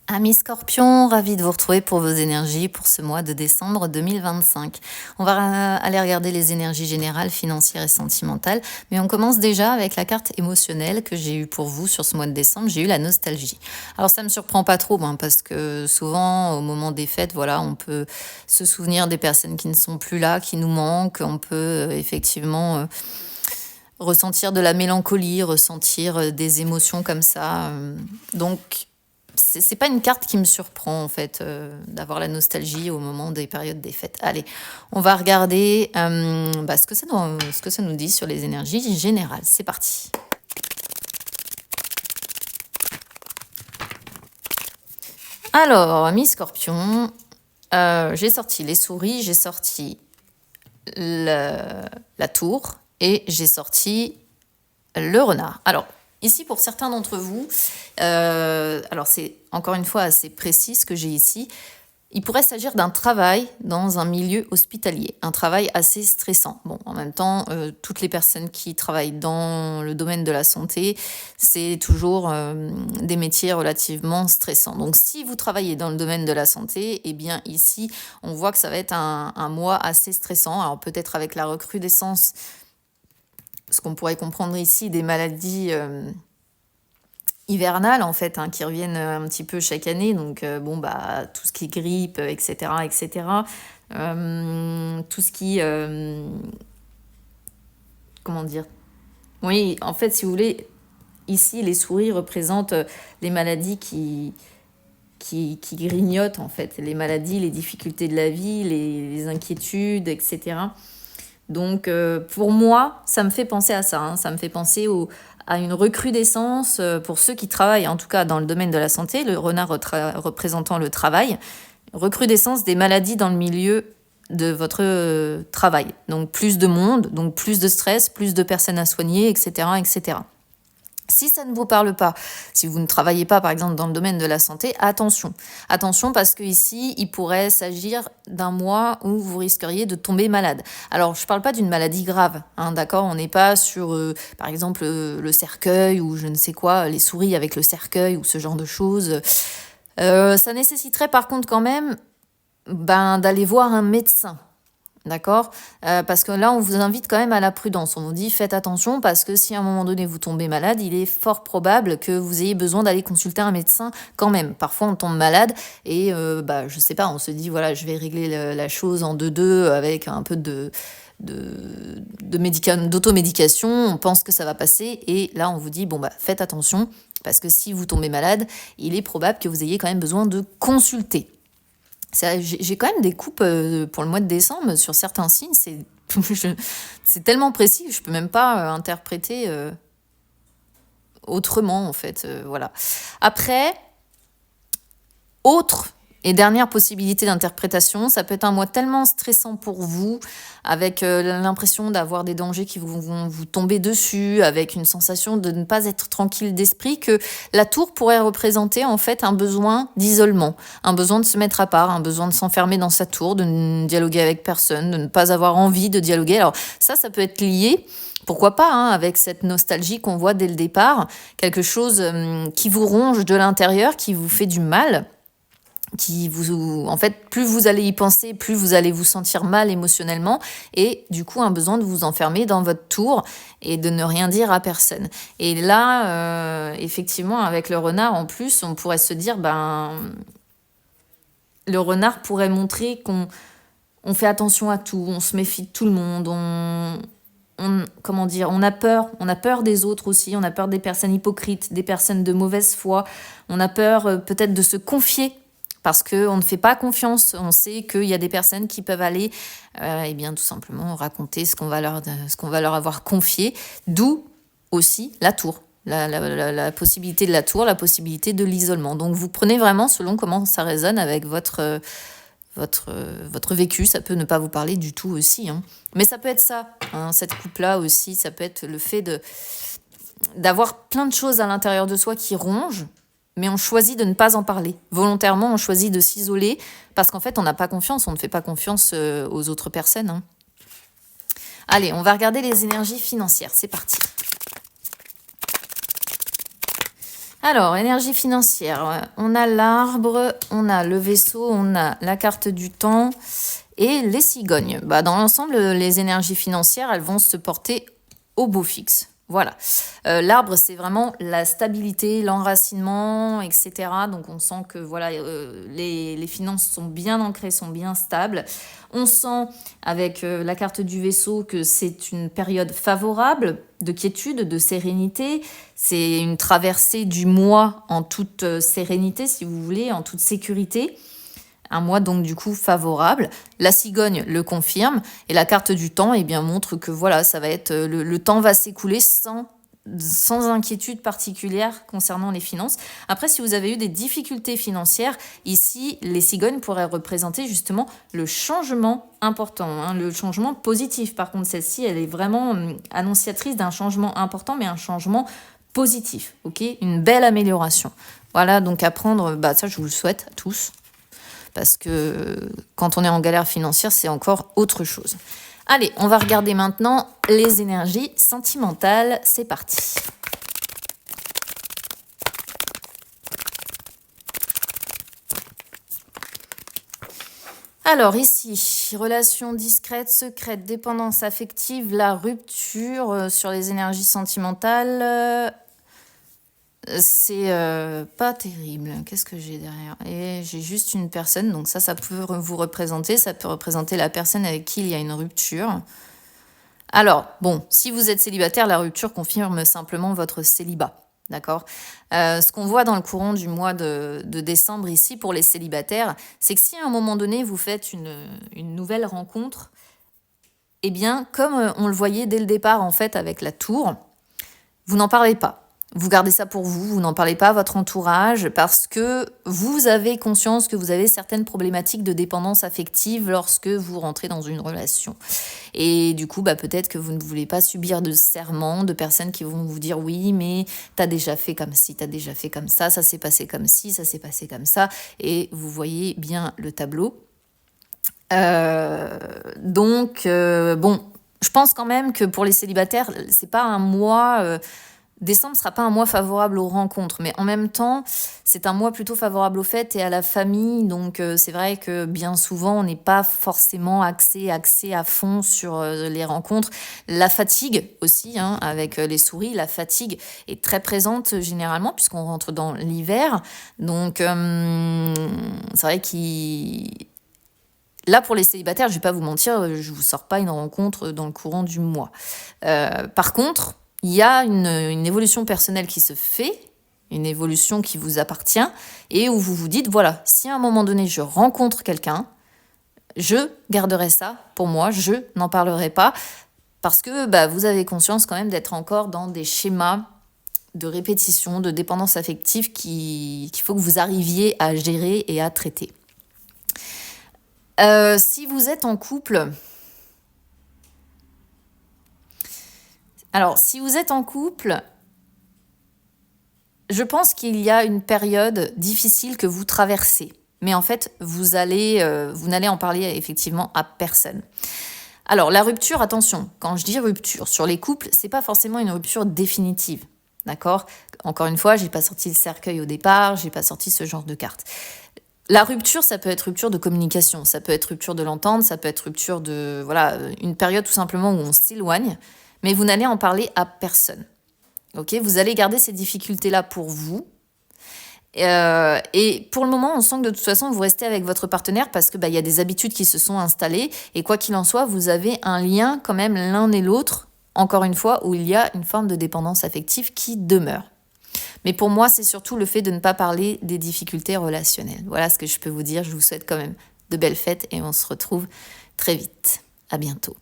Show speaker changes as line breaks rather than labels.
Amis Scorpion, ravi de vous retrouver pour vos énergies pour ce mois de décembre 2025. On va aller regarder les énergies générales, financières et sentimentales, mais on commence déjà avec la carte émotionnelle que j'ai eue pour vous sur ce mois de décembre. J'ai eu la nostalgie. Alors ça me surprend pas trop, parce que souvent au moment des fêtes, voilà, on peut se souvenir des personnes qui ne sont plus là, qui nous manquent. On peut effectivement ressentir de la mélancolie, ressentir des émotions comme ça. Donc c'est pas une carte qui me surprend en fait d'avoir la nostalgie au moment des périodes des fêtes. Allez, on va regarder ce que ça nous dit sur les énergies générales. C'est parti. Alors, amis Scorpion, j'ai sorti les souris, j'ai sorti la tour et j'ai sorti le renard. Alors, ici, pour certains d'entre vous, alors c'est encore une fois assez précis ce que j'ai ici, il pourrait s'agir d'un travail dans un milieu hospitalier, un travail assez stressant. Bon, en même temps, toutes les personnes qui travaillent dans le domaine de la santé, c'est toujours des métiers relativement stressants. Donc, si vous travaillez dans le domaine de la santé, eh bien ici, on voit que ça va être un mois assez stressant. Alors, peut-être avec la recrudescence, ce qu'on pourrait comprendre ici, des maladies hivernales en fait, qui reviennent un petit peu chaque année, donc tout ce qui est grippe, etc. Tout ce qui comment dire, oui, en fait, si vous voulez, ici les souris représentent les maladies qui grignotent en fait, les maladies, les difficultés de la vie, les inquiétudes, etc. Donc, pour moi, ça me fait penser à ça. Ça me fait penser à une recrudescence pour ceux qui travaillent, en tout cas dans le domaine de la santé, le renard représentant le travail, recrudescence des maladies dans le milieu de votre travail. Donc, plus de monde, donc plus de stress, plus de personnes à soigner, etc. Si ça ne vous parle pas, si vous ne travaillez pas par exemple dans le domaine de la santé, attention. Attention parce qu'ici, il pourrait s'agir d'un mois où vous risqueriez de tomber malade. Alors, je ne parle pas d'une maladie grave, d'accord ? On n'est pas sur, par exemple, le cercueil ou je ne sais quoi, les souris avec le cercueil ou ce genre de choses. Ça nécessiterait par contre quand même d'aller voir un médecin. D'accord ? Parce que là, on vous invite quand même à la prudence. On vous dit, faites attention parce que si à un moment donné vous tombez malade, il est fort probable que vous ayez besoin d'aller consulter un médecin quand même. Parfois, on tombe malade et je sais pas, on se dit, voilà, je vais régler la chose en deux avec un peu d'automédication. On pense que ça va passer et là, on vous dit, faites attention parce que si vous tombez malade, il est probable que vous ayez quand même besoin de consulter. J'ai quand même des coupes pour le mois de décembre sur certains signes. C'est tellement précis que je ne peux même pas interpréter autrement, en fait. Voilà. Après, autre et dernière possibilité d'interprétation, ça peut être un mois tellement stressant pour vous, avec l'impression d'avoir des dangers qui vont vous tomber dessus, avec une sensation de ne pas être tranquille d'esprit, que la tour pourrait représenter en fait un besoin d'isolement, un besoin de se mettre à part, un besoin de s'enfermer dans sa tour, de ne dialoguer avec personne, de ne pas avoir envie de dialoguer. Alors ça peut être lié, pourquoi pas, avec cette nostalgie qu'on voit dès le départ, quelque chose qui vous ronge de l'intérieur, qui vous fait du mal. En fait, plus vous allez y penser, plus vous allez vous sentir mal émotionnellement et du coup un besoin de vous enfermer dans votre tour et de ne rien dire à personne. Et là, effectivement, avec le renard en plus, on pourrait se dire, le renard pourrait montrer qu'on fait attention à tout, on se méfie de tout le monde, on a peur des autres aussi, on a peur des personnes hypocrites, des personnes de mauvaise foi, on a peur peut-être de se confier parce qu'on ne fait pas confiance, on sait qu'il y a des personnes qui peuvent aller tout simplement raconter ce qu'on va leur avoir confié, d'où aussi la tour, la possibilité de la tour, la possibilité de l'isolement. Donc vous prenez vraiment selon comment ça résonne avec votre vécu, ça peut ne pas vous parler du tout aussi. Mais ça peut être ça, cette coupe-là aussi, ça peut être le fait d'avoir plein de choses à l'intérieur de soi qui rongent, mais on choisit de ne pas en parler. Volontairement, on choisit de s'isoler parce qu'en fait, on n'a pas confiance, on ne fait pas confiance aux autres personnes. Allez, on va regarder les énergies financières, c'est parti. Alors, énergie financière, on a l'arbre, on a le vaisseau, on a la carte du temps et les cigognes. Bah, dans l'ensemble, les énergies financières, elles vont se porter au beau fixe. Voilà. L'arbre, c'est vraiment la stabilité, l'enracinement, etc. Donc, on sent que voilà, les finances sont bien ancrées, sont bien stables. On sent avec la carte du vaisseau que c'est une période favorable de quiétude, de sérénité. C'est une traversée du mois en toute sérénité, si vous voulez, en toute sécurité. Un mois donc du coup favorable. La cigogne le confirme et la carte du temps montre que voilà, ça va être le temps va s'écouler sans inquiétude particulière concernant les finances. Après, si vous avez eu des difficultés financières, ici, les cigognes pourraient représenter justement le changement important, le changement positif. Par contre, celle-ci, elle est vraiment annonciatrice d'un changement important, mais un changement positif, ok, une belle amélioration. Voilà, donc à prendre, ça je vous le souhaite à tous. Parce que quand on est en galère financière, c'est encore autre chose. Allez, on va regarder maintenant les énergies sentimentales. C'est parti. Alors ici, relations discrètes, secrètes, dépendance affective, la rupture sur les énergies sentimentales. C'est pas terrible. Qu'est-ce que j'ai derrière? Et j'ai juste une personne, donc ça peut vous représenter. Ça peut représenter la personne avec qui il y a une rupture. Alors, bon, si vous êtes célibataire, la rupture confirme simplement votre célibat. D'accord. Ce qu'on voit dans le courant du mois de décembre ici pour les célibataires, c'est que si à un moment donné, vous faites une nouvelle rencontre, eh bien, comme on le voyait dès le départ, en fait, avec la tour, vous n'en parlez pas. Vous gardez ça pour vous, vous n'en parlez pas à votre entourage parce que vous avez conscience que vous avez certaines problématiques de dépendance affective lorsque vous rentrez dans une relation. Et du coup, peut-être que vous ne voulez pas subir de serments, de personnes qui vont vous dire oui, mais t'as déjà fait comme ci, t'as déjà fait comme ça s'est passé comme ci, ça s'est passé comme ça. Et vous voyez bien le tableau. Donc, je pense quand même que pour les célibataires, c'est pas un mois... Décembre ne sera pas un mois favorable aux rencontres, mais en même temps, c'est un mois plutôt favorable aux fêtes et à la famille. Donc, c'est vrai que bien souvent, on n'est pas forcément axé à fond sur les rencontres. La fatigue aussi, avec les souris, la fatigue est très présente généralement puisqu'on rentre dans l'hiver. Donc, c'est vrai Là, pour les célibataires, je ne vais pas vous mentir, je ne vous sors pas une rencontre dans le courant du mois. Par contre, il y a une évolution personnelle qui se fait, une évolution qui vous appartient, et où vous vous dites, voilà, si à un moment donné, je rencontre quelqu'un, je garderai ça pour moi, je n'en parlerai pas, parce que vous avez conscience quand même d'être encore dans des schémas de répétition, de dépendance affective qu'il faut que vous arriviez à gérer et à traiter. Si vous êtes en couple... Alors, si vous êtes en couple, je pense qu'il y a une période difficile que vous traversez. Mais en fait, vous n'allez en parler effectivement à personne. Alors, la rupture, attention, quand je dis rupture sur les couples, c'est pas forcément une rupture définitive. D'accord ? Encore une fois, j'ai pas sorti le cercueil au départ, j'ai pas sorti ce genre de carte. La rupture, ça peut être rupture de communication, ça peut être rupture de l'entente, ça peut être rupture de... Voilà, une période tout simplement où on s'éloigne. Mais vous n'allez en parler à personne. Ok, vous allez garder ces difficultés-là pour vous. Et pour le moment, on sent que de toute façon, vous restez avec votre partenaire parce que y a des habitudes qui se sont installées. Et quoi qu'il en soit, vous avez un lien quand même l'un et l'autre, encore une fois, où il y a une forme de dépendance affective qui demeure. Mais pour moi, c'est surtout le fait de ne pas parler des difficultés relationnelles. Voilà ce que je peux vous dire. Je vous souhaite quand même de belles fêtes et on se retrouve très vite. À bientôt.